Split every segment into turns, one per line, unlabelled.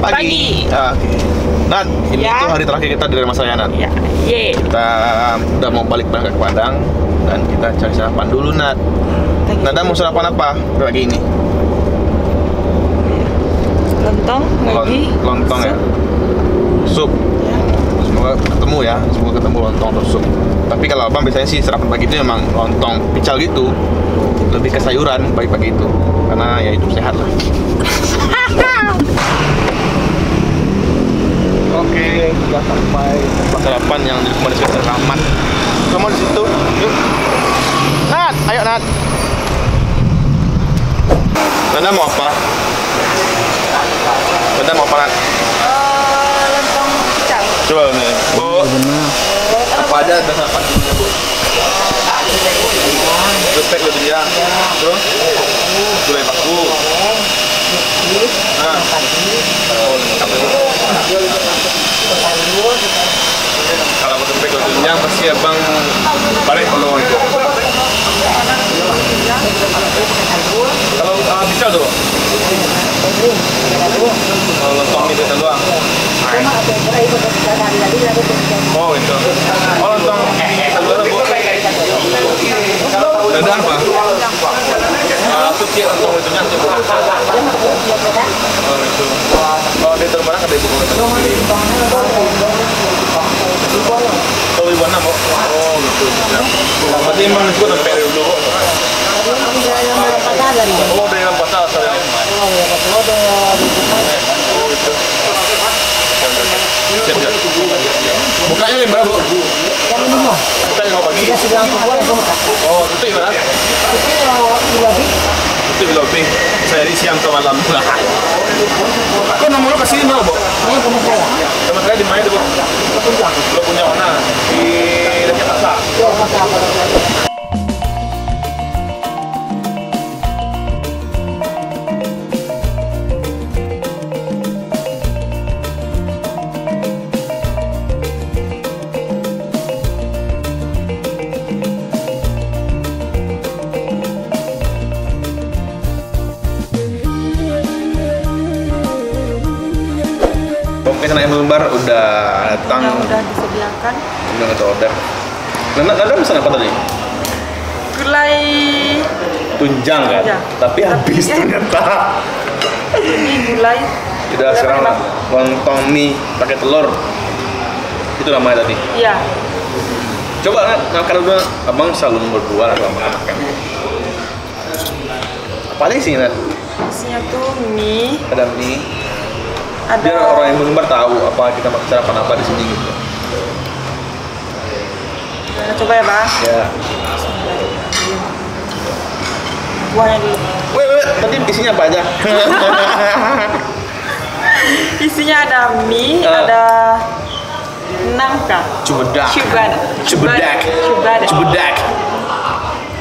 pagi. Oke. Nat, ini
Ya.
tuh hari terakhir kita di rumah saya, Nat.
Ya, ye.
Kita udah mau balik berangkat ke Padang dan kita cari sarapan dulu, Nat. Nada mau sarapan apa pagi ini?
Lontong lagi.
Lontong ya. Sup.
Ya.
Semoga ketemu ya, semoga ketemu lontong atau sup. Tapi kalau abang biasanya sih sarapan pagi itu emang lontong pical gitu, lebih ke sayuran pagi-pagi itu, karena ya hidup sehat lah. Oke, sudah sampai tempat sarapan yang direkomendasikan Rahmat. Kamu di situ, yuk. Nat, ayo Nat. Nanda mau apa? Nanda mau apa Nat?
Lontong pical.
Coba nih, Bu. Apa ada sarapan dulunya, Bu? Lepek lo dia. Terus? Gulai paku. Nah. Oh, lengkap itu. Kalau mau lepek lo dia pasti abang balik kalau itu. Kalau bisa tuh. Kalau lontong itu doang. Oh itu. Oh lontong telur Bu. Ada apa? Itu sih lontong itunya sih Bu. Oh itu. Oh di terbarang ada ibu. Kalau ibu anak Bu. Oh gitu. Berarti emang itu udah periode dulu. Oh dari dalam pasar asalnya. Siap, siap. Bukanya jam berapa, Bu? Bukanya mau pagi? Oh, tutup gimana? Tutup lebih. Saya di siang ke malam. Kok nomor lo kasih mana, Bu? Teman saya di mana itu, Bu? Lo punya mana? Di dekat pasar. Oke, sana yang lembar udah datang.
Udah disediakan.
Udah nggak order. Nanda pesan apa tadi?
Gulai.
Tunjang kan?
Tunjang.
Tapi habis ternyata.
Ini gulai.
Tidak sekarang lontong mie pakai telur. Itu namanya tadi.
Iya.
Coba makan dulu, abang selalu berdua lah kalau makan. Apa aja sih, Nat?
Isinya tuh mie.
Ada mie.
Ada.
Biar orang yang belum tahu apa kita makan sarapan apa di sini gitu.
Kita coba ya, Bang.
Ya.
Buahnya dulu.
Wait, tadi isinya apa aja?
Isinya ada mie, ada nangka.
Cubedak.
Cubedak.
Cubedak.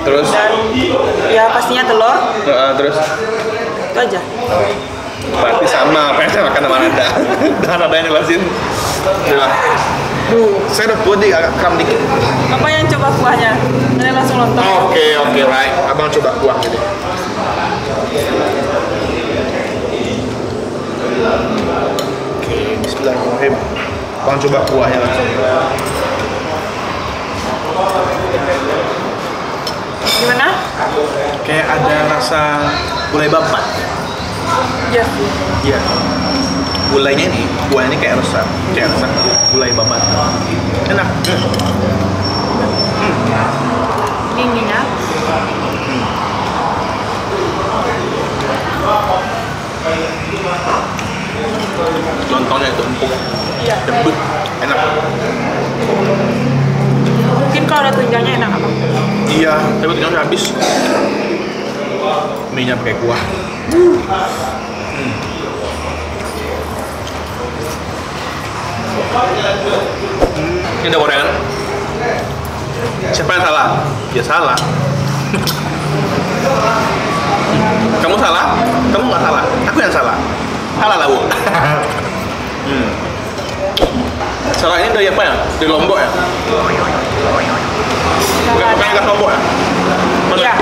Terus?
Dan ya pastinya telur.
Terus?
Itu aja.
Berarti sama apa yang saya makan sama Nanda. Dan ada yang jelasin. Udah. Saya udah buat agak kram dikit.
Apa yang coba kuahnya? Ini langsung lontong.
Oke, right. Abang coba kuah gitu. Oke, bismillahirrahmanirrahim. Abang coba kuahnya langsung.
Gimana?
Kayak ada rasa gulai babat.
Iya.
Iya. Gulainya ini, kuahnya ini kayak rasa gulai babat. Enak.
Ini minyak.
Lontongnya itu empuk,
Iya.
lembut, enak.
Mungkin kalau ada tunjangnya enak apa?
Iya, tapi tunjangnya habis. Mie-nya pakai kuah. Ini ada gorengan. Siapa yang salah? Ya salah. Kamu salah? Kamu nggak salah. Aku yang salah. Salah lah, Bu. Salah ini dari apa ya? Dari Lombok ya? Bukan khas Lombok ya?
Iya.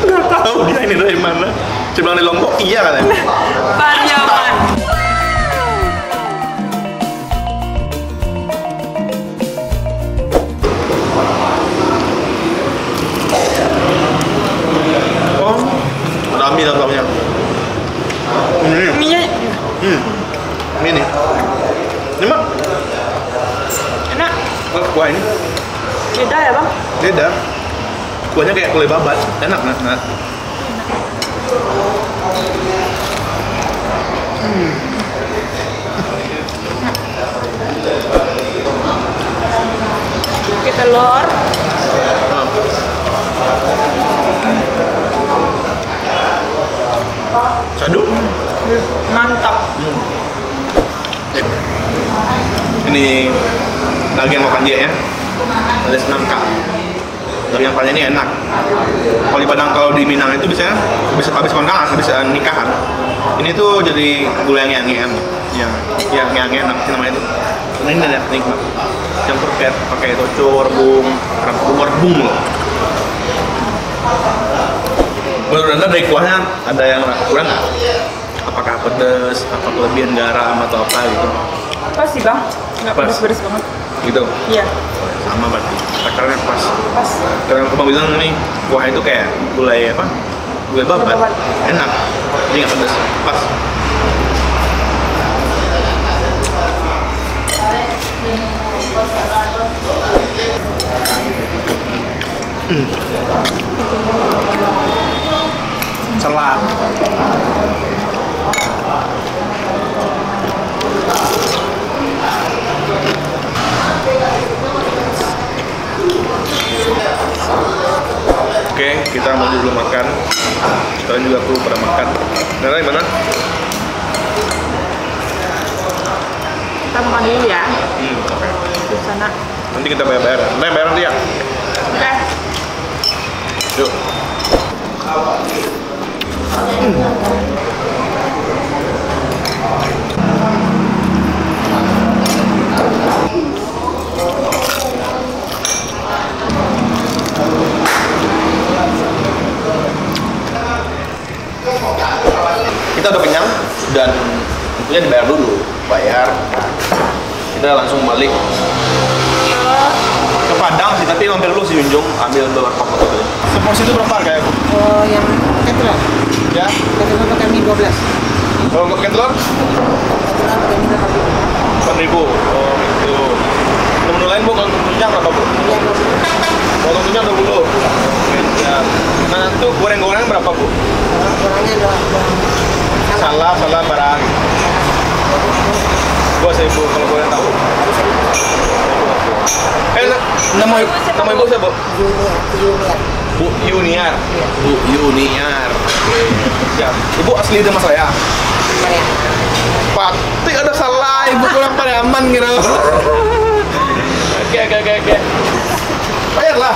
Nggak tahu dia ini dari mana. Saya bilang dari Lombok. Kuah ini
Beda ya bang?
beda. Kuahnya kayak gulai babat, enak nah.
Pakai telur.
Sadu.
Mantap.
Ini daging makan dia ya. Ada semangka. Daging makannya ini enak. Kalau di Padang, kalau di Minang itu biasanya habis kondangan, habis nikahan. Ini tuh jadi gulai yang ngean. Yang ngean namanya itu. Nah, ini enak nikmat. Campur pakai toco, rebung loh. Menurut Anda dari kuahnya ada yang kurang nggak? Apakah pedas, apa kelebihan garam atau apa gitu?
Pas sih bang, nggak
Pas.
pedes-pedes banget.
Gitu.
Iya.
Sama berarti. Takarannya pas.
Pas.
Karena aku mau bilang nih, kuah itu kayak gulai apa? Gulai babat.
Babat.
Enak. Jadi nggak pedas. Pas. Salad. Oke, kita mau dulu makan. Kalian juga perlu pada makan. Nara gimana?
Kita makan dulu ya.
Oke.
Di sana.
Nanti kita bayar. Nah, bayar nanti ya.
Oke.
Yuk. Kita udah kenyang dan tentunya dibayar dulu. Bayar. Kita langsung balik ke Padang sih, tapi mampir dulu si Junjung ambil beberapa foto dulu. Seporsi itu berapa harganya, Bu?
Oh, yang ketelur.
Ya.
Ketelur pakai mie 12.
Kalau untuk telur
Ketelur pakai mie 8.
4.000. Oh gitu. Menu lain Bu, kalau untuk tunjang berapa Bu?
Iya, 20.
Kalau untuk tunjang 20. Oke, ya. Nah itu goreng-gorengan berapa Bu?
Kurangnya dua.
Salah barang. 2.000 kalau goreng tahu. Nama ibu siapa?
Junior.
Bu Yuniar. Bu Yuniar. Ya, ibu asli dari Masaya.
Korea.
Pasti ada salah, ibu kurang Pariaman gitu. Oke. Bayarlah.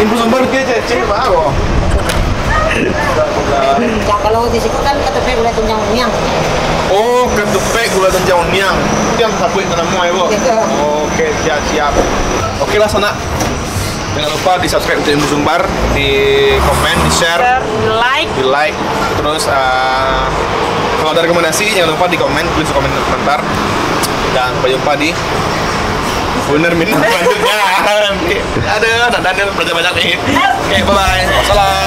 Infus sumber dia cece mau.
Ya, kalau di situ kan ketepek gulai tunjang uniang.
Oh, ketepek gula tunjang uniang. Itu yang satu itu namanya, Bu.
Iya.
Oke, siap. Oke lah, sana. Jangan lupa di subscribe untuk Infus Sumbar, di komen, di share, di like. Terus kalau ada rekomendasi jangan lupa di komen, tulis di komentar. Dan sampai jumpa di kuliner minum selanjutnya. Aduh, Daniel banyak nih. Oke, bye-bye. Wassalam.